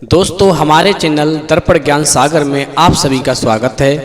दोस्तों हमारे चैनल दर्पण ज्ञान सागर में आप सभी का स्वागत है।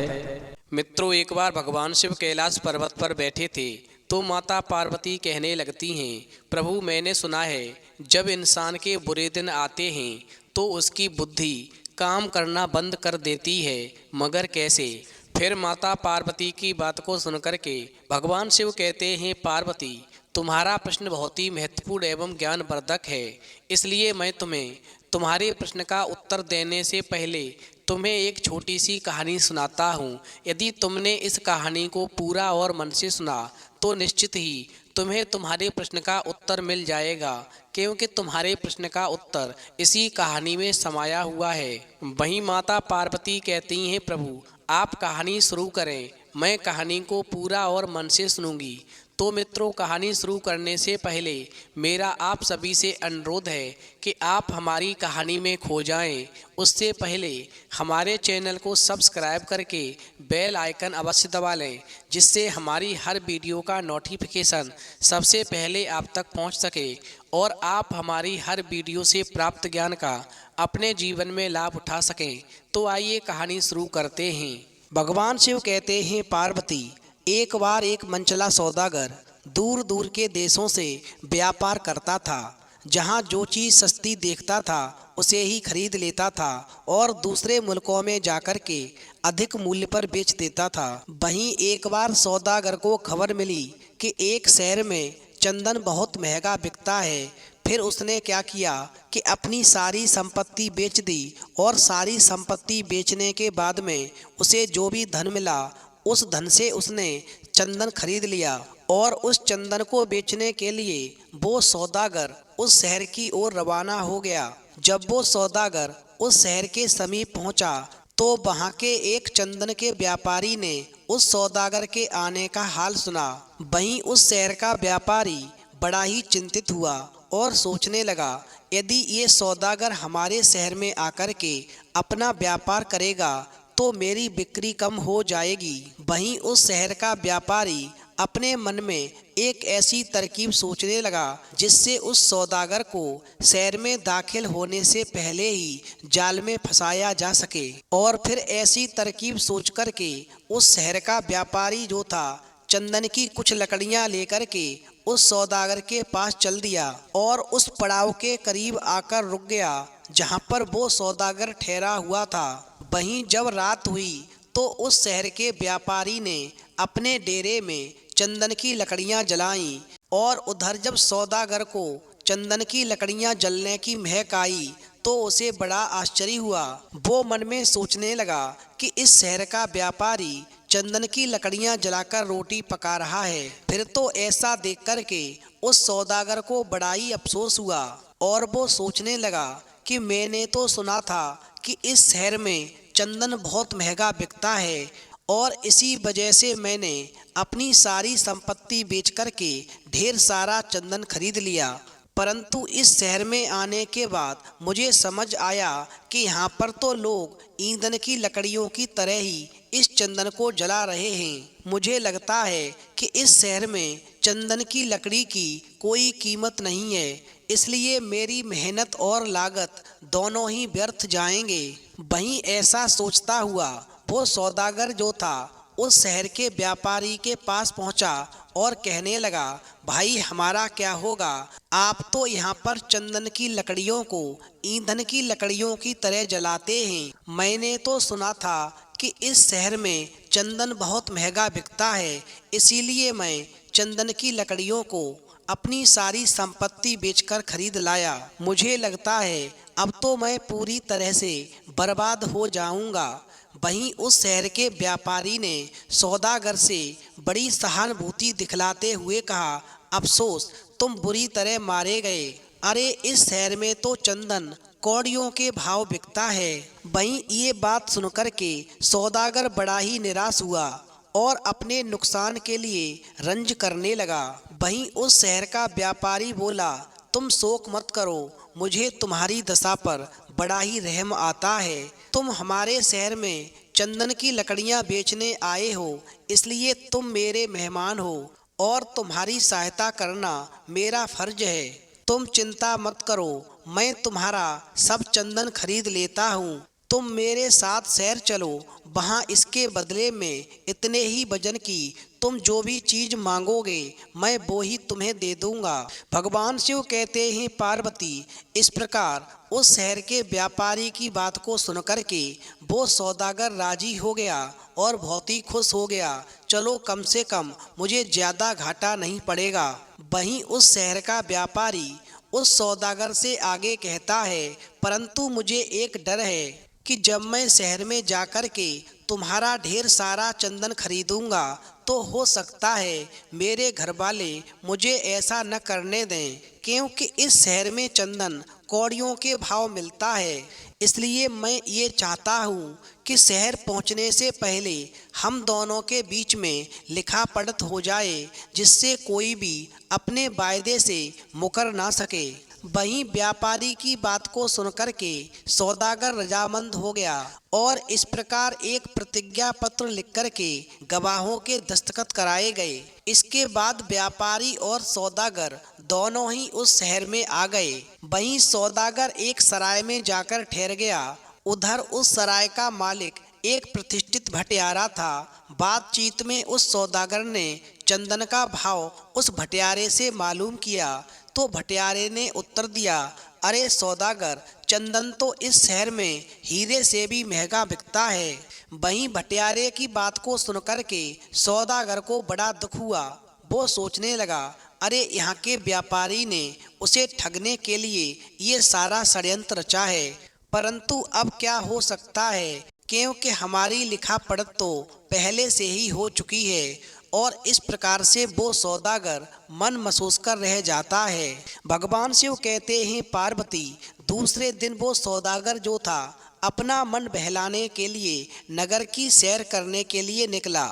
मित्रों, एक बार भगवान शिव कैलाश पर्वत पर बैठे थे तो माता पार्वती कहने लगती हैं, प्रभु मैंने सुना है जब इंसान के बुरे दिन आते हैं तो उसकी बुद्धि काम करना बंद कर देती है, मगर कैसे। फिर माता पार्वती की बात को सुनकर के भगवान शिव कहते हैं, पार्वती तुम्हारा प्रश्न बहुत ही महत्वपूर्ण एवं ज्ञानवर्धक है, इसलिए मैं तुम्हें तुम्हारे प्रश्न का उत्तर देने से पहले तुम्हें एक छोटी सी कहानी सुनाता हूँ। यदि तुमने इस कहानी को पूरा और मन से सुना तो निश्चित ही तुम्हें तुम्हारे प्रश्न का उत्तर मिल जाएगा, क्योंकि तुम्हारे प्रश्न का उत्तर इसी कहानी में समाया हुआ है। वहीं माता पार्वती कहती हैं, प्रभु आप कहानी शुरू करें, मैं कहानी को पूरा और मन से सुनूंगी। तो मित्रों, कहानी शुरू करने से पहले मेरा आप सभी से अनुरोध है कि आप हमारी कहानी में खो जाएं। उससे पहले हमारे चैनल को सब्सक्राइब करके बेल आइकन अवश्य दबा लें, जिससे हमारी हर वीडियो का नोटिफिकेशन सबसे पहले आप तक पहुंच सके और आप हमारी हर वीडियो से प्राप्त ज्ञान का अपने जीवन में लाभ उठा सकें। तो आइए कहानी शुरू करते हैं। भगवान शिव कहते हैं, पार्वती एक बार एक मनचला सौदागर दूर दूर के देशों से व्यापार करता था। जहाँ जो चीज़ सस्ती देखता था उसे ही खरीद लेता था और दूसरे मुल्कों में जाकर के अधिक मूल्य पर बेच देता था। वहीं एक बार सौदागर को खबर मिली कि एक शहर में चंदन बहुत महंगा बिकता है। फिर उसने क्या किया कि अपनी सारी संपत्ति बेच दी और सारी संपत्ति बेचने के बाद में उसे जो भी धन मिला उस धन से उसने चंदन खरीद लिया और उस चंदन को बेचने के लिए वो सौदागर उस शहर की ओर रवाना हो गया। जब वो सौदागर उस शहर के समीप पहुंचा तो वहां के एक चंदन के व्यापारी ने उस सौदागर के आने का हाल सुना। वहीं उस शहर का व्यापारी बड़ा ही चिंतित हुआ और सोचने लगा, यदि ये सौदागर हमारे शहर में आकर के अपना व्यापार करेगा तो मेरी बिक्री कम हो जाएगी। वहीं उस शहर का व्यापारी अपने मन में एक ऐसी तरकीब सोचने लगा जिससे उस सौदागर को शहर में दाखिल होने से पहले ही जाल में फंसाया जा सके। और फिर ऐसी तरकीब सोच कर के उस शहर का व्यापारी जो था चंदन की कुछ लकड़ियां लेकर के उस सौदागर के पास चल दिया और उस पड़ाव के करीब आकर रुक गया जहां पर वो सौदागर ठहरा हुआ था। वहीं जब रात हुई तो उस शहर के व्यापारी ने अपने डेरे में चंदन की लकड़ियां जलाईं और उधर जब सौदागर को चंदन की लकड़ियां जलने की महक आई तो उसे बड़ा आश्चर्य हुआ। वो मन में सोचने लगा कि इस शहर का व्यापारी चंदन की लकड़ियां जलाकर रोटी पका रहा है। फिर तो ऐसा देख कर के उस सौदागर को बड़ा ही अफसोस हुआ और वो सोचने लगा कि मैंने तो सुना था कि इस शहर में चंदन बहुत महंगा बिकता है और इसी वजह से मैंने अपनी सारी संपत्ति बेच कर के ढेर सारा चंदन खरीद लिया। परंतु इस शहर में आने के बाद मुझे समझ आया कि यहाँ पर तो लोग ईंधन की लकड़ियों की तरह ही इस चंदन को जला रहे हैं। मुझे लगता है कि इस शहर में चंदन की लकड़ी की कोई कीमत नहीं है, इसलिए मेरी मेहनत और लागत दोनों ही व्यर्थ जाएंगे। वहीं ऐसा सोचता हुआ वो सौदागर जो था उस शहर के व्यापारी के पास पहुंचा और कहने लगा, भाई हमारा क्या होगा, आप तो यहाँ पर चंदन की लकड़ियों को ईंधन की लकड़ियों की तरह जलाते हैं। मैंने तो सुना था कि इस शहर में चंदन बहुत महंगा बिकता है, इसीलिए मैं चंदन की लकड़ियों को अपनी सारी संपत्ति बेचकर खरीद लाया। मुझे लगता है अब तो मैं पूरी तरह से बर्बाद हो जाऊंगा। वहीं उस शहर के व्यापारी ने सौदागर से बड़ी सहानुभूति दिखलाते हुए कहा, अफसोस तुम बुरी तरह मारे गए। अरे इस शहर में तो चंदन कौड़ियों के भाव बिकता है। वहीं ये बात सुनकर के सौदागर बड़ा ही निराश हुआ और अपने नुकसान के लिए रंज करने लगा। वहीं उस शहर का व्यापारी बोला, तुम शोक मत करो, मुझे तुम्हारी दशा पर बड़ा ही रहम आता है। तुम हमारे शहर में चंदन की लकड़ियां बेचने आए हो, इसलिए तुम मेरे मेहमान हो और तुम्हारी सहायता करना मेरा फर्ज है। तुम चिंता मत करो, मैं तुम्हारा सब चंदन खरीद लेता हूँ। तुम मेरे साथ शहर चलो, वहाँ इसके बदले में इतने ही वजन की तुम जो भी चीज मांगोगे मैं वो ही तुम्हें दे दूंगा। भगवान शिव कहते हैं पार्वती, इस प्रकार उस शहर के व्यापारी की बात को सुनकर के वो सौदागर राजी हो गया और बहुत ही खुश हो गया। चलो कम से कम मुझे ज्यादा घाटा नहीं पड़ेगा। वहीं उस शहर का व्यापारी उस सौदागर से आगे कहता है, परंतु मुझे एक डर है कि जब मैं शहर में जाकर के तुम्हारा ढेर सारा चंदन खरीदूंगा तो हो सकता है मेरे घर वाले मुझे ऐसा न करने दें, क्योंकि इस शहर में चंदन कौड़ियों के भाव मिलता है। इसलिए मैं ये चाहता हूँ कि शहर पहुँचने से पहले हम दोनों के बीच में लिखा पढ़त हो जाए, जिससे कोई भी अपने वायदे से मुकर ना सके। वहीं व्यापारी की बात को सुनकर के सौदागर रजामंद हो गया और इस प्रकार एक प्रतिज्ञा पत्र लिखकर के गवाहों के दस्तखत कराए गए। इसके बाद व्यापारी और सौदागर दोनों ही उस शहर में आ गए। वहीं सौदागर एक सराय में जाकर ठहर गया। उधर उस सराय का मालिक एक प्रतिष्ठित भटियारा था। बातचीत में उस सौदागर ने चंदन का भाव उस भटियारे से मालूम किया तो भटियारे ने उत्तर दिया, अरे सौदागर, चंदन तो इस शहर में हीरे से भी महंगा बिकता है। वहीं भटियारे की बात को सुनकर के सौदागर को बड़ा दुख हुआ। वो सोचने लगा, अरे यहाँ के व्यापारी ने उसे ठगने के लिए ये सारा षड्यंत्र रचा है, परंतु अब क्या हो सकता है, क्योंकि हमारी लिखा पढ़त तो पहले से ही हो चुकी है। और इस प्रकार से वो सौदागर मन महसूस कर रह जाता है। भगवान शिव कहते हैं पार्वती, दूसरे दिन वो सौदागर जो था अपना मन बहलाने के लिए नगर की सैर करने के लिए निकला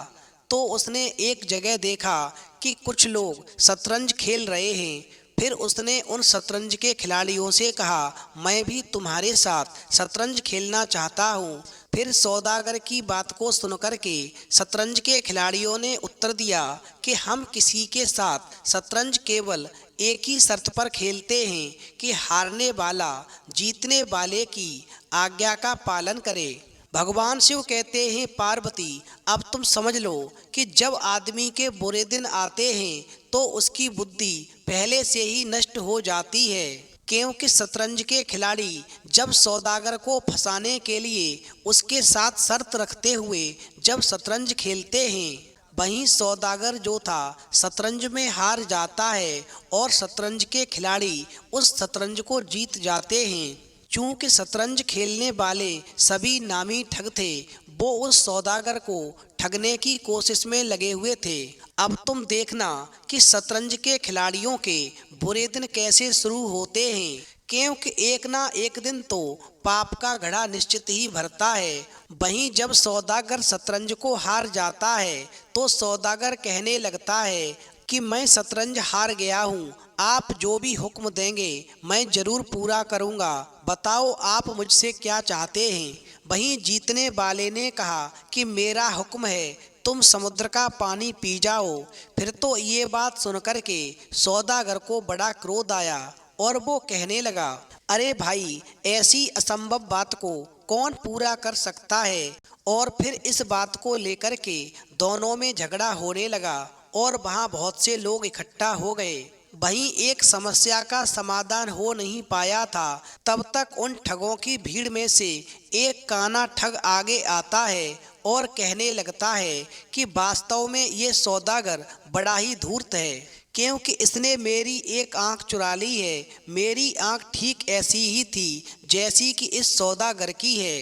तो उसने एक जगह देखा कि कुछ लोग शतरंज खेल रहे हैं। फिर उसने उन शतरंज के खिलाड़ियों से कहा, मैं भी तुम्हारे साथ शतरंज खेलना चाहता हूँ। फिर सौदागर की बात को सुनकर के शतरंज के खिलाड़ियों ने उत्तर दिया कि हम किसी के साथ शतरंज केवल एक ही शर्त पर खेलते हैं कि हारने वाला जीतने वाले की आज्ञा का पालन करे। भगवान शिव कहते हैं पार्वती, अब तुम समझ लो कि जब आदमी के बुरे दिन आते हैं तो उसकी बुद्धि पहले से ही नष्ट हो जाती है, क्योंकि शतरंज के खिलाड़ी जब सौदागर को फंसाने के लिए उसके साथ शर्त रखते हुए जब शतरंज खेलते हैं, वहीं सौदागर जो था शतरंज में हार जाता है और शतरंज के खिलाड़ी उस शतरंज को जीत जाते हैं। चूंकि शतरंज खेलने वाले सभी नामी ठग थे, वो उस सौदागर को ठगने की कोशिश में लगे हुए थे। अब तुम देखना कि शतरंज के खिलाड़ियों के बुरे दिन कैसे शुरू होते हैं, क्योंकि एक ना एक दिन तो पाप का घड़ा निश्चित ही भरता है। वहीं जब सौदागर शतरंज को हार जाता है तो सौदागर कहने लगता है कि मैं शतरंज हार गया हूँ, आप जो भी हुक्म देंगे मैं जरूर पूरा करूँगा, बताओ आप मुझसे क्या चाहते हैं। वहीं जीतने वाले ने कहा कि मेरा हुक्म है तुम समुद्र का पानी पी जाओ। फिर तो ये बात सुनकर के सौदागर को बड़ा क्रोध आया और वो कहने लगा, अरे भाई, ऐसी असंभव बात को कौन पूरा कर सकता है। और फिर इस बात को लेकर के दोनों में झगड़ा होने लगा और वहाँ बहुत से लोग इकट्ठा हो गए। वहीं एक समस्या का समाधान हो नहीं पाया था। तब तक उन ठगों की भीड़ में से एक काना ठग आगे आता है और कहने लगता है कि वास्तव में ये सौदागर बड़ा ही धूर्त है, क्योंकि इसने मेरी एक आंख चुरा ली है। मेरी आंख ठीक ऐसी ही थी जैसी कि इस सौदागर की है।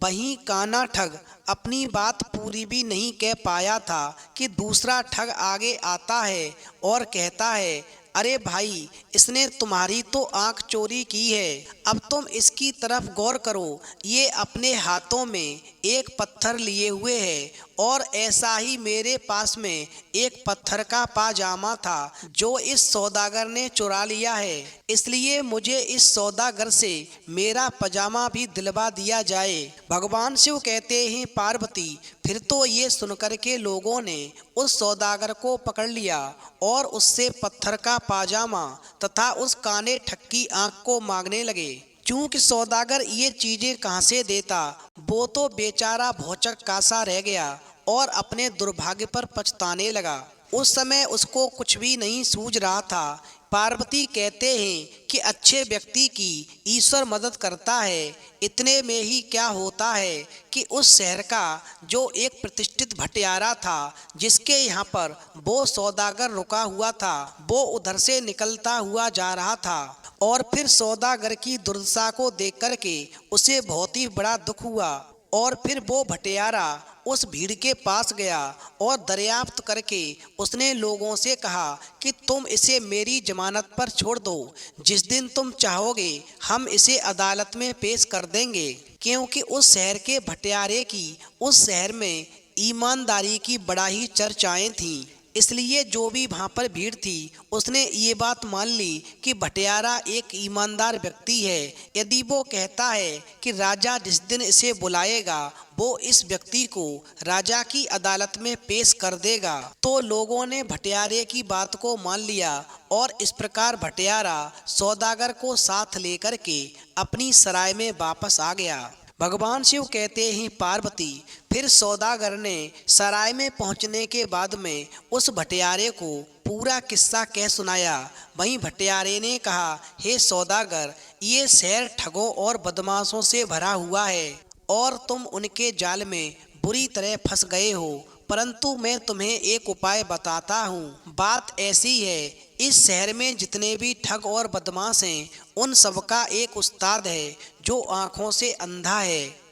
वहीं काना ठग अपनी बात पूरी भी नहीं कह पाया था कि दूसरा ठग आगे आता है और कहता है, अरे भाई, इसने तुम्हारी तो आंख चोरी की है, अब तुम इसकी तरफ गौर करो। ये अपने हाथों में एक पत्थर लिए हुए है और ऐसा ही मेरे पास में एक पत्थर का पाजामा था जो इस सौदागर ने चुरा लिया है, इसलिए मुझे इस सौदागर से मेरा पजामा भी दिलवा दिया जाए। भगवान शिव कहते हैं पार्वती, फिर तो ये सुनकर के लोगों ने उस सौदागर को पकड़ लिया और उससे पत्थर का पाजामा तथा उस काने ठग की आंख को मांगने लगे। चूंकि सौदागर ये चीजें कहाँ से देता, वो तो बेचारा भौचक कासा रह गया और अपने दुर्भाग्य पर पछताने लगा। उस समय उसको कुछ भी नहीं सूझ रहा था। पार्वती कहते हैं कि अच्छे व्यक्ति की ईश्वर मदद करता है। इतने में ही क्या होता है कि उस शहर का जो एक प्रतिष्ठित भटियारा था, जिसके यहाँ पर वो सौदागर रुका हुआ था, वो उधर से निकलता हुआ जा रहा था और फिर सौदागर की दुर्दशा को देख करके उसे बहुत ही बड़ा दुख हुआ और फिर वो भटियारा उस भीड़ के पास गया और दरियाफ्त करके उसने लोगों से कहा कि तुम इसे मेरी जमानत पर छोड़ दो, जिस दिन तुम चाहोगे हम इसे अदालत में पेश कर देंगे। क्योंकि उस शहर के भटियारे की उस शहर में ईमानदारी की बड़ा ही चर्चाएं थीं, इसलिए जो भी वहाँ पर भीड़ थी उसने ये बात मान ली कि भटियारा एक ईमानदार व्यक्ति है। यदि वो कहता है कि राजा जिस दिन इसे बुलाएगा वो इस व्यक्ति को राजा की अदालत में पेश कर देगा, तो लोगों ने भटियारे की बात को मान लिया और इस प्रकार भटियारा सौदागर को साथ लेकर के अपनी सराय में वापस आ गया। भगवान शिव कहते हैं पार्वती, फिर सौदागर ने सराय में पहुंचने के बाद में उस भटियारे को पूरा किस्सा कह सुनाया। वहीं भटियारे ने कहा, हे सौदागर, ये शहर ठगों और बदमाशों से भरा हुआ है और तुम उनके जाल में बुरी तरह फंस गए हो, परंतु मैं तुम्हें एक उपाय बताता हूँ। बात ऐसी है, इस शहर में जितने भी ठग और बदमाश हैं उन सबका एक उस्ताद है जो आँखों से अंधा है।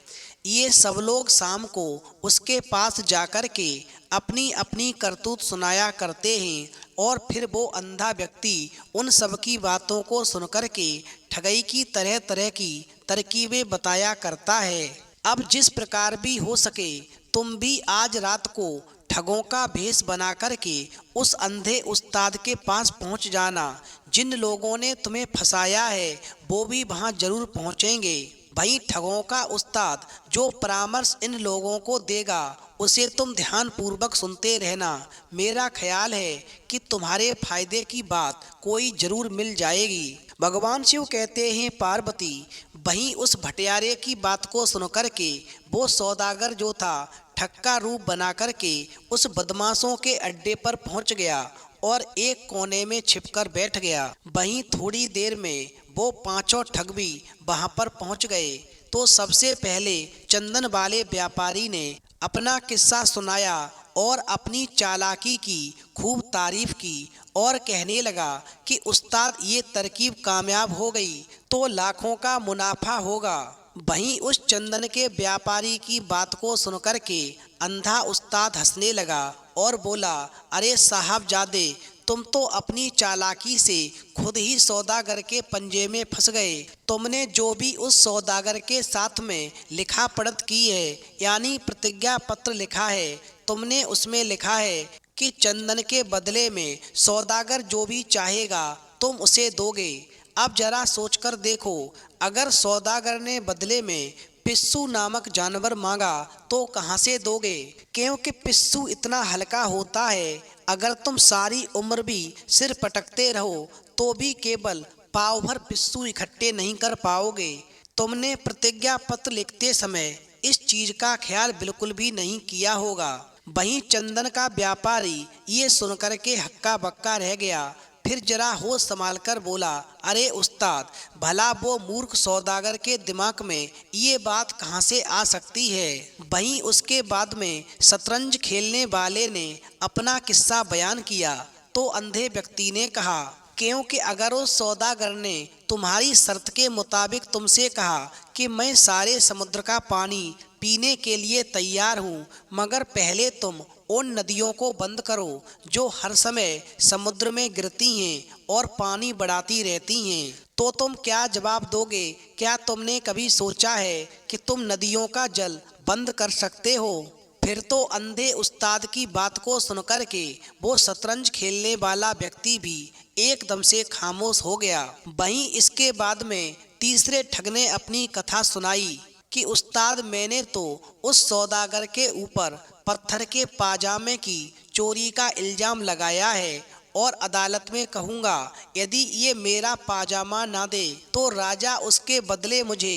ये सब लोग शाम को उसके पास जाकर के अपनी अपनी करतूत सुनाया करते हैं और फिर वो अंधा व्यक्ति उन सब की बातों को सुनकर के ठगई की तरह तरह की तरकीबें बताया करता है। अब जिस प्रकार भी हो सके तुम भी आज रात को ठगों का भेष बना करके उस अंधे उस्ताद के पास पहुंच जाना। जिन लोगों ने तुम्हें फंसाया है वो भी वहां जरूर पहुंचेंगे। भाई ठगों का उस्ताद जो परामर्श इन लोगों को देगा उसे तुम ध्यान पूर्वक सुनते रहना। मेरा ख्याल है कि तुम्हारे फायदे की बात कोई जरूर मिल जाएगी। भगवान शिव कहते हैं पार्वती, वहीं उस भटियारे की बात को सुनकर के वो सौदागर जो था ठग का रूप बना करके उस बदमाशों के अड्डे पर पहुंच गया और एक कोने में छिपकर बैठ गया। वहीं थोड़ी देर में वो पांचों ठग भी वहां पर पहुंच गए। तो सबसे पहले चंदन वाले व्यापारी ने अपना किस्सा सुनाया और अपनी चालाकी की खूब तारीफ की और कहने लगा कि उस्ताद ये तरकीब कामयाब हो गई तो लाखों का मुनाफा होगा। वहीं उस चंदन के व्यापारी की बात को सुनकर के अंधा उस्ताद हंसने लगा और बोला, अरे साहबजादे, तुम तो अपनी चालाकी से खुद ही सौदागर के पंजे में फंस गए। तुमने जो भी उस सौदागर के साथ में लिखा पढ़त की है, यानी प्रतिज्ञा पत्र लिखा है, तुमने उसमें लिखा है कि चंदन के बदले में सौदागर जो भी चाहेगा तुम उसे दोगे। अब जरा सोचकर देखो, अगर सौदागर ने बदले में पिस्सू नामक जानवर मांगा तो कहाँ से दोगे? क्योंकि पिस्सू इतना हल्का होता है, अगर तुम सारी उम्र भी सिर पटकते रहो तो भी केवल पाव भर पिस्सू इकट्ठे नहीं कर पाओगे। तुमने प्रतिज्ञा पत्र लिखते समय इस चीज का ख्याल बिल्कुल भी नहीं किया होगा। वहीं चंदन का व्यापारी ये सुनकर के हक्का बक्का रह गया। फिर जरा होश संभाल कर बोला, अरे उस्ताद, भला वो मूर्ख सौदागर के दिमाग में ये बात कहाँ से आ सकती है? वहीं उसके बाद में शतरंज खेलने वाले ने अपना किस्सा बयान किया तो अंधे व्यक्ति ने कहा, क्योंकि अगर उस सौदागर ने तुम्हारी शर्त के मुताबिक तुमसे कहा कि मैं सारे समुद्र का पानी पीने के लिए तैयार हूँ, मगर पहले तुम उन नदियों को बंद करो जो हर समय समुद्र में गिरती हैं और पानी बढ़ाती रहती हैं, तो तुम क्या जवाब दोगे? क्या तुमने कभी सोचा है कि तुम नदियों का जल बंद कर सकते हो? फिर तो अंधे उस्ताद की बात को सुनकर के वो शतरंज खेलने वाला व्यक्ति भी एकदम से खामोश हो गया। वहीं इसके बाद में तीसरे ठग ने अपनी कथा सुनाई कि उस्ताद, मैंने तो उस सौदागर के ऊपर पत्थर के पाजामे की चोरी का इल्जाम लगाया है और अदालत में कहूँगा यदि ये मेरा पाजामा ना दे तो राजा उसके बदले मुझे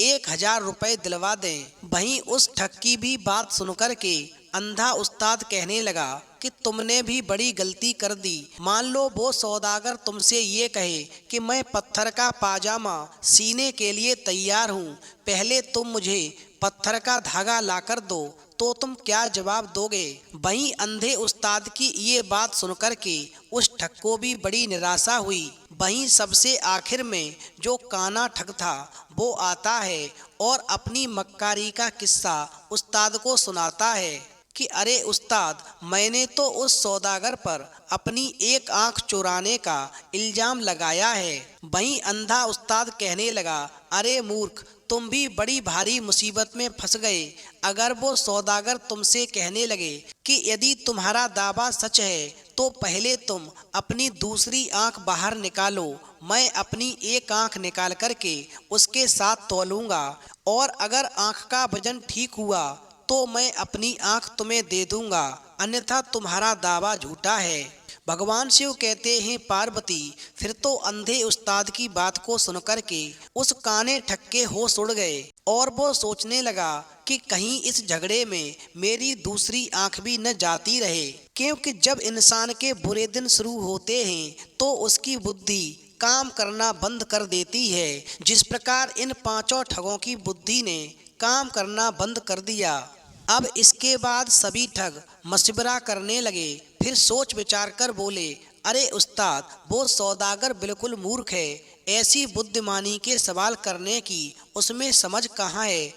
1000 रुपये दिलवा दें। वहीं उस ठग की भी बात सुनकर के अंधा उस्ताद कहने लगा कि तुमने भी बड़ी गलती कर दी। मान लो वो सौदागर तुमसे ये कहे कि मैं पत्थर का पाजामा सीने के लिए तैयार हूँ, पहले तुम मुझे पत्थर का धागा लाकर दो, तो तुम क्या जवाब दोगे? वहीं अंधे उस्ताद की ये बात सुनकर के उस ठग को भी बड़ी निराशा हुई। वहीं सबसे आखिर में जो काना ठग था वो आता है और अपनी मक्कारी का किस्सा उस्ताद को सुनाता है कि अरे उस्ताद, मैंने तो उस सौदागर पर अपनी एक आंख चुराने का इल्जाम लगाया है। वहीं अंधा उस्ताद कहने लगा, अरे मूर्ख, तुम भी बड़ी भारी मुसीबत में फंस गए। अगर वो सौदागर तुमसे कहने लगे कि यदि तुम्हारा दावा सच है तो पहले तुम अपनी दूसरी आंख बाहर निकालो, मैं अपनी एक आंख निकाल करके उसके साथ तौलूंगा और अगर आंख का वजन ठीक हुआ तो मैं अपनी आंख तुम्हें दे दूंगा, अन्यथा तुम्हारा दावा झूठा है। भगवान शिव कहते हैं, पार्वती, फिर तो अंधे उस्ताद की बात को सुनकर के उस काने ठग के होश उड़ गए और वो सोचने लगा कि कहीं इस झगड़े में मेरी दूसरी आंख भी न जाती रहे, क्योंकि जब इंसान के बुरे दिन शुरू होते हैं तो उसकी बुद्धि काम करना बंद कर देती है। जिस प्रकार इन 5 ठगों की बुद्धि ने काम करना बंद कर दिया। अब इसके बाद सभी ठग मशवरा करने लगे, फिर सोच विचार कर बोले, अरे उस्ताद, वो सौदागर बिल्कुल मूर्ख है, ऐसी बुद्धिमानी के सवाल करने की उसमें समझ कहाँ है।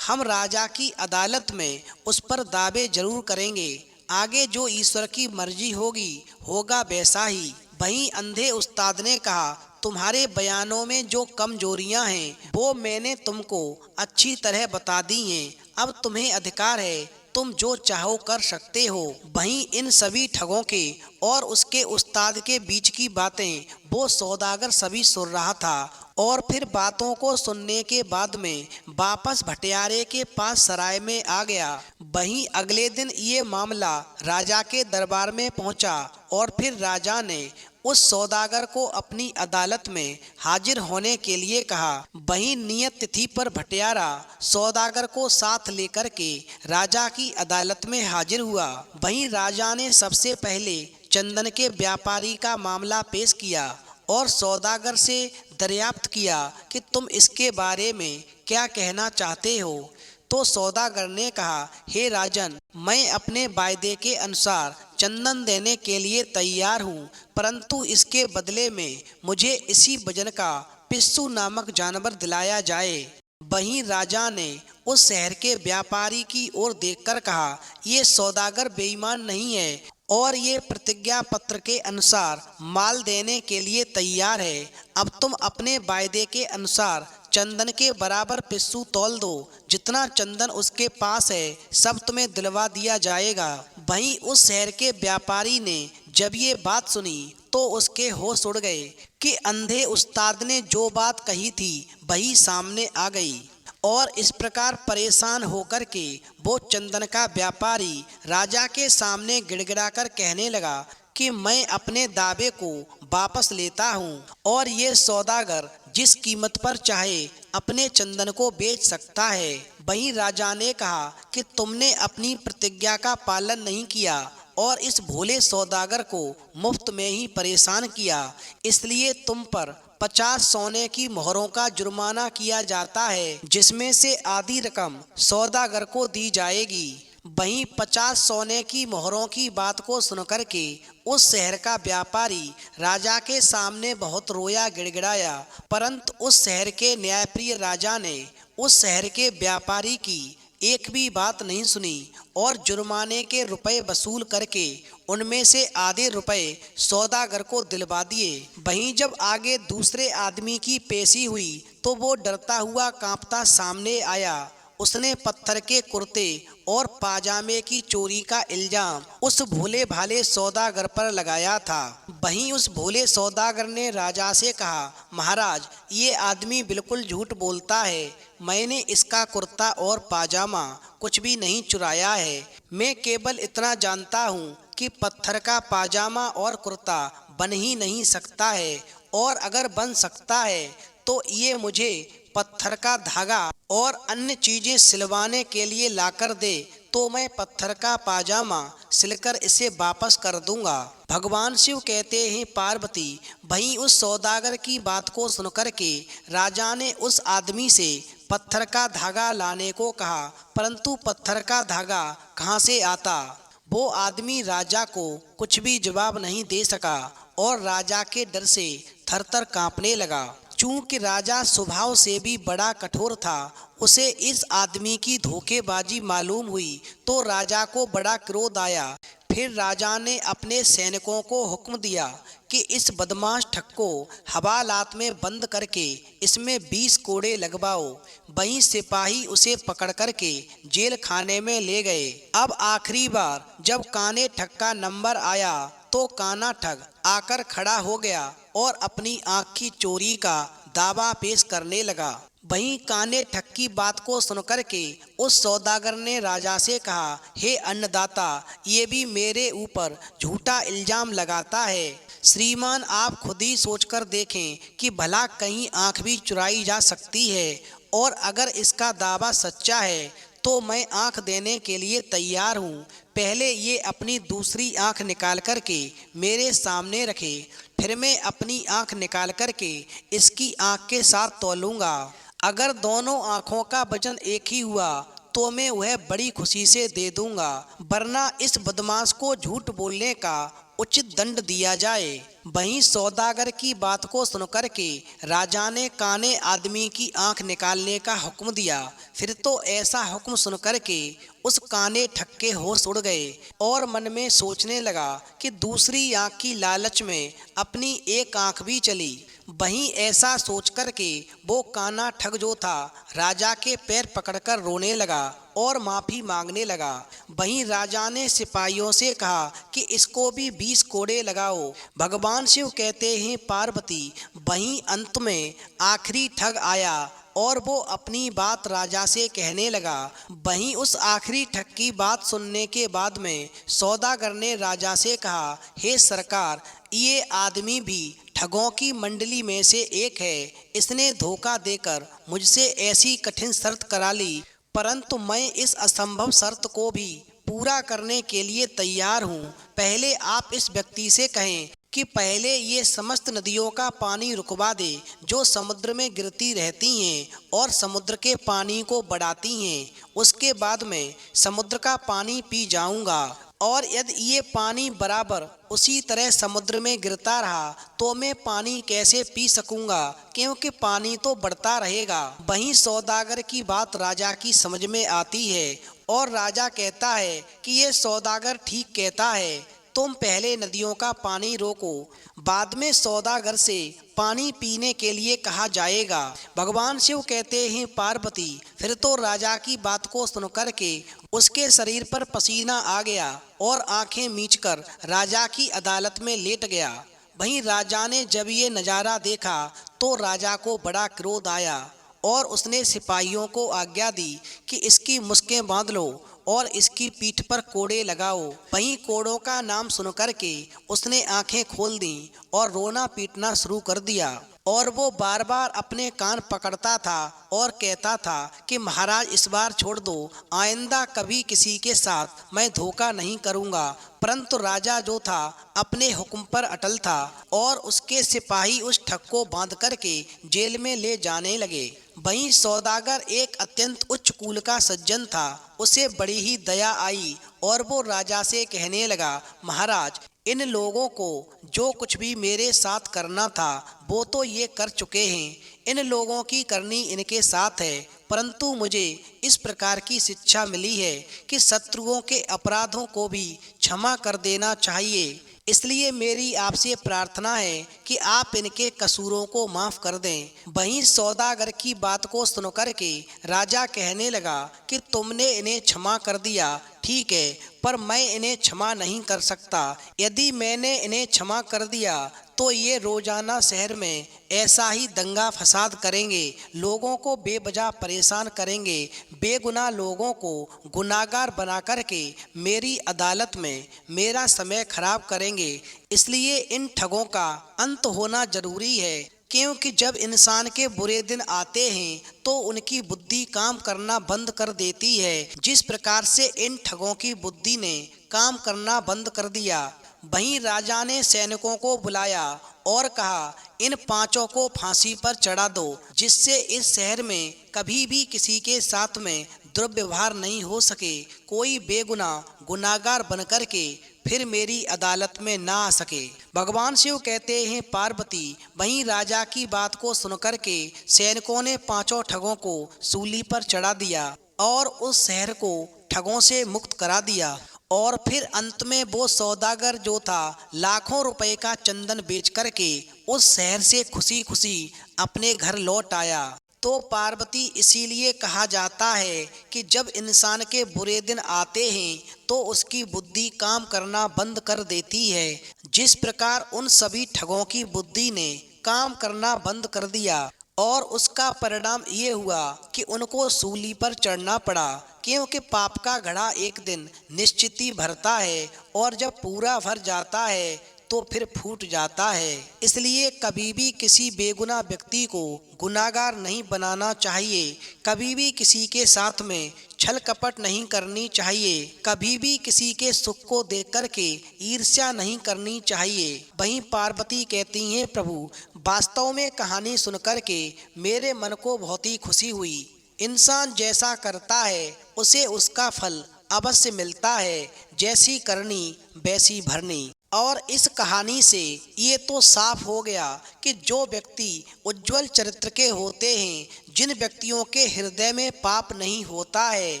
हम राजा की अदालत में उस पर दावे जरूर करेंगे, आगे जो ईश्वर की मर्जी होगा वैसा ही। वहीं अंधे उस्ताद ने कहा, तुम्हारे बयानों में जो कमजोरियां हैं वो मैंने तुमको अच्छी तरह बता दी हैं, अब तुम्हें अधिकार है, तुम जो चाहो कर सकते हो। वहीं इन सभी ठगों के और उसके उस्ताद के बीच की बातें वो सौदागर सभी सुन रहा था और फिर बातों को सुनने के बाद में वापस भटियारे के पास सराय में आ गया। वहीं अगले दिन ये मामला राजा के दरबार में पहुंचा और फिर राजा ने उस सौदागर को अपनी अदालत में हाजिर होने के लिए कहा। वहीं नियत तिथि पर भटियारा सौदागर को साथ लेकर के राजा की अदालत में हाजिर हुआ। वहीं राजा ने सबसे पहले चंदन के व्यापारी का मामला पेश किया और सौदागर से दरियाफ्त किया कि तुम इसके बारे में क्या कहना चाहते हो। तो सौदागर ने कहा, हे राजन, मैं अपने वायदे के अनुसार चंदन देने के लिए तैयार हूँ, परंतु इसके बदले में मुझे इसी वजन का पिस्सू नामक जानवर दिलाया जाए। वहीं राजा ने उस शहर के व्यापारी की ओर देखकर कहा, ये सौदागर बेईमान नहीं है और ये प्रतिज्ञा पत्र के अनुसार माल देने के लिए तैयार है। अब तुम अपने वायदे के अनुसार चंदन के बराबर पिस्सू तौल दो, जितना चंदन उसके पास है सब तुम्हें दिलवा दिया जाएगा। वहीं उस शहर के व्यापारी ने जब ये बात सुनी तो उसके होश उड़ गए कि अंधे उस्ताद ने जो बात कही थी वही सामने आ गई और इस प्रकार परेशान होकर के वो चंदन का व्यापारी राजा के सामने गिड़गिड़ाकर कहने लगा कि मैं अपने दावे को वापस लेता हूँ और ये सौदागर जिस कीमत पर चाहे अपने चंदन को बेच सकता है। वहीं राजा ने कहा कि तुमने अपनी प्रतिज्ञा का पालन नहीं किया और इस भोले सौदागर को मुफ्त में ही परेशान किया, इसलिए तुम पर 50 सोने की मोहरों का जुर्माना किया जाता है, जिसमें से आधी रकम सौदागर को दी जाएगी। वहीं 50 सोने की मोहरों की बात को सुनकर के उस शहर का व्यापारी राजा के सामने बहुत रोया गिड़गिड़ाया, परंतु उस शहर के न्यायप्रिय राजा ने उस शहर के व्यापारी की एक भी बात नहीं सुनी और जुर्माने के रुपए वसूल करके उनमें से आधे रुपए सौदागर को दिलवा दिए। वहीं जब आगे दूसरे आदमी की पेशी हुई तो वो डरता हुआ कांपता सामने आया। उसने पत्थर के कुर्ते और पाजामे की चोरी का इल्जाम उस भोले भाले सौदागर पर लगाया था। वहीं उस भोले सौदागर ने राजा से कहा, महाराज ये आदमी बिल्कुल झूठ बोलता है, मैंने इसका कुर्ता और पाजामा कुछ भी नहीं चुराया है। मैं केवल इतना जानता हूँ कि पत्थर का पाजामा और कुर्ता बन ही नहीं सकता है, और अगर बन सकता है तो ये मुझे पत्थर का धागा और अन्य चीजें सिलवाने के लिए लाकर दे, तो मैं पत्थर का पाजामा सिलकर इसे वापस कर दूंगा। भगवान शिव कहते हैं, पार्वती वहीं उस सौदागर की बात को सुनकर के राजा ने उस आदमी से पत्थर का धागा लाने को कहा, परंतु पत्थर का धागा कहाँ से आता? वो आदमी राजा को कुछ भी जवाब नहीं दे सका और राजा के डर से थरथर कांपने लगा। चूंकि राजा स्वभाव से भी बड़ा कठोर था, उसे इस आदमी की धोखेबाजी मालूम हुई तो राजा को बड़ा क्रोध आया। फिर राजा ने अपने सैनिकों को हुक्म दिया कि इस बदमाश ठग को हवालात में बंद करके इसमें 20 कोड़े लगवाओ। वहीं सिपाही उसे पकड़ करके जेल खाने में ले गए। अब आखिरी बार जब काने ठग का नंबर आया तो काना ठग आकर खड़ा हो गया और अपनी आँख की चोरी का दावा पेश करने लगा। वहीं काने ठग की बात को सुनकर के उस सौदागर ने राजा से कहा, हे अन्नदाता, ये भी मेरे ऊपर झूठा इल्जाम लगाता है। श्रीमान आप खुद ही सोचकर देखें कि भला कहीं आँख भी चुराई जा सकती है, और अगर इसका दावा सच्चा है तो मैं आँख देने के लिए तैयार हूँ। पहले ये अपनी दूसरी आँख निकाल करके मेरे सामने रखे, फिर मैं अपनी आँख निकाल करके इसकी आँख के साथ तौलूंगा। अगर दोनों आँखों का वजन एक ही हुआ तो मैं वह बड़ी खुशी से दे दूंगा, वरना इस बदमाश को झूठ बोलने का उचित दंड दिया जाए। वहीं सौदागर की बात को सुनकर के राजा ने काने आदमी की आंख निकालने का हुक्म दिया। फिर तो ऐसा हुक्म सुनकर के उस काने ठग के होश उड़ गए और मन में सोचने लगा कि दूसरी आंख की लालच में अपनी एक आंख भी चली। वहीं ऐसा सोचकर के वो काना ठग जो था राजा के पैर पकड़कर रोने लगा और माफ़ी मांगने लगा। वहीं राजा ने सिपाहियों से कहा कि इसको भी 20 कोड़े लगाओ। भगवान शिव कहते हैं, पार्वती वहीं अंत में आखिरी ठग आया और वो अपनी बात राजा से कहने लगा। वहीं उस आखिरी ठग की बात सुनने के बाद में सौदागर ने राजा से कहा, हे सरकार, ये आदमी भी ठगों की मंडली में से एक है। इसने धोखा देकर मुझसे ऐसी कठिन शर्त करा ली, परंतु मैं इस असंभव शर्त को भी पूरा करने के लिए तैयार हूँ। पहले आप इस व्यक्ति से कहें कि पहले ये समस्त नदियों का पानी रुकवा दे जो समुद्र में गिरती रहती हैं और समुद्र के पानी को बढ़ाती हैं। उसके बाद में समुद्र का पानी पी जाऊंगा, और यदि ये पानी बराबर उसी तरह समुद्र में गिरता रहा तो मैं पानी कैसे पी सकूंगा, क्योंकि पानी तो बढ़ता रहेगा। वहीं सौदागर की बात राजा की समझ में आती है और राजा कहता है कि ये सौदागर ठीक कहता है, तुम पहले नदियों का पानी रोको, बाद में सौदागर से पानी पीने के लिए कहा जाएगा। भगवान शिव कहते हैं, पार्वती फिर तो राजा की बात को सुनकर के उसके शरीर पर पसीना आ गया और आंखें मीचकर राजा की अदालत में लेट गया। वहीं राजा ने जब ये नज़ारा देखा तो राजा को बड़ा क्रोध आया और उसने सिपाहियों को आज्ञा दी कि इसकी मुस्कें बांध लो और इसकी पीठ पर कोड़े लगाओ। वहीं कोड़ों का नाम सुनकर के उसने आंखें खोल दी और रोना पीटना शुरू कर दिया, और वो बार बार अपने कान पकड़ता था और कहता था कि महाराज इस बार छोड़ दो, आइंदा कभी किसी के साथ मैं धोखा नहीं करूँगा। परंतु राजा जो था अपने हुक्म पर अटल था और उसके सिपाही उस ठग को बांध करके जेल में ले जाने लगे। वहीं सौदागर एक अत्यंत उच्च कुल का सज्जन था। उसे बड़ी ही दया आई और वो राजा से कहने लगा, महाराज इन लोगों को जो कुछ भी मेरे साथ करना था वो तो ये कर चुके हैं, इन लोगों की करनी इनके साथ है, परंतु मुझे इस प्रकार की शिक्षा मिली है कि शत्रुओं के अपराधों को भी क्षमा कर देना चाहिए। इसलिए मेरी आपसे प्रार्थना है कि आप इनके कसूरों को माफ कर दें। वहीं सौदागर की बात को सुनकर के राजा कहने लगा कि तुमने इन्हें क्षमा कर दिया, ठीक है, पर मैं इन्हें क्षमा नहीं कर सकता। यदि मैंने इन्हें क्षमा कर दिया तो ये रोजाना शहर में ऐसा ही दंगा फसाद करेंगे, लोगों को बेवजह परेशान करेंगे, बेगुनाह लोगों को गुनाहगार बना करके मेरी अदालत में मेरा समय खराब करेंगे। इसलिए इन ठगों का अंत होना जरूरी है, क्योंकि जब इंसान के बुरे दिन आते हैं तो उनकी बुद्धि काम करना बंद कर देती है। जिस प्रकार से इन ठगों की बुद्धि ने काम करना बंद कर दिया। वहीं राजा ने सैनिकों को बुलाया और कहा, इन पांचों को फांसी पर चढ़ा दो, जिससे इस शहर में कभी भी किसी के साथ में दुर्व्यवहार नहीं हो सके, कोई बेगुनाह गुनाहगार बनकर के फिर मेरी अदालत में ना आ सके। भगवान शिव कहते हैं, पार्वती, वहीं राजा की बात को सुनकर के सैनिकों ने पांचों ठगों को सूली पर चढ़ा दिया और उस शहर को ठगों से मुक्त करा दिया। और फिर अंत में वो सौदागर जो था लाखों रुपए का चंदन बेच करके उस शहर से खुशी खुशी अपने घर लौट आया। तो पार्वती इसीलिए कहा जाता है कि जब इंसान के बुरे दिन आते हैं तो उसकी बुद्धि काम करना बंद कर देती है। जिस प्रकार उन सभी ठगों की बुद्धि ने काम करना बंद कर दिया और उसका परिणाम ये हुआ कि उनको सूली पर चढ़ना पड़ा, क्योंकि पाप का घड़ा एक दिन निश्चित ही भरता है और जब पूरा भर जाता है तो फिर फूट जाता है। इसलिए कभी भी किसी बेगुनाह व्यक्ति को गुनाहगार नहीं बनाना चाहिए, कभी भी किसी के साथ में छल कपट नहीं करनी चाहिए, कभी भी किसी के सुख को देख कर के ईर्ष्या नहीं करनी चाहिए। वहीं पार्वती कहती हैं, प्रभु, वास्तव में कहानी सुनकर के मेरे मन को बहुत ही खुशी हुई। इंसान जैसा करता है उसे उसका फल अवश्य मिलता है, जैसी करनी वैसी भरनी। और इस कहानी से ये तो साफ हो गया कि जो व्यक्ति उज्जवल चरित्र के होते हैं, जिन व्यक्तियों के हृदय में पाप नहीं होता है,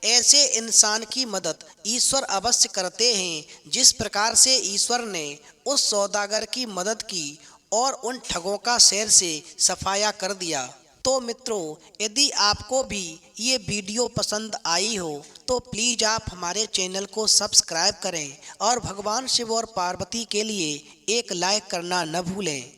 ऐसे इंसान की मदद ईश्वर अवश्य करते हैं। जिस प्रकार से ईश्वर ने उस सौदागर की मदद की और उन ठगों का शहर से सफाया कर दिया। तो मित्रों, यदि आपको भी ये वीडियो पसंद आई हो तो प्लीज़ आप हमारे चैनल को सब्सक्राइब करें और भगवान शिव और पार्वती के लिए एक लाइक करना न भूलें।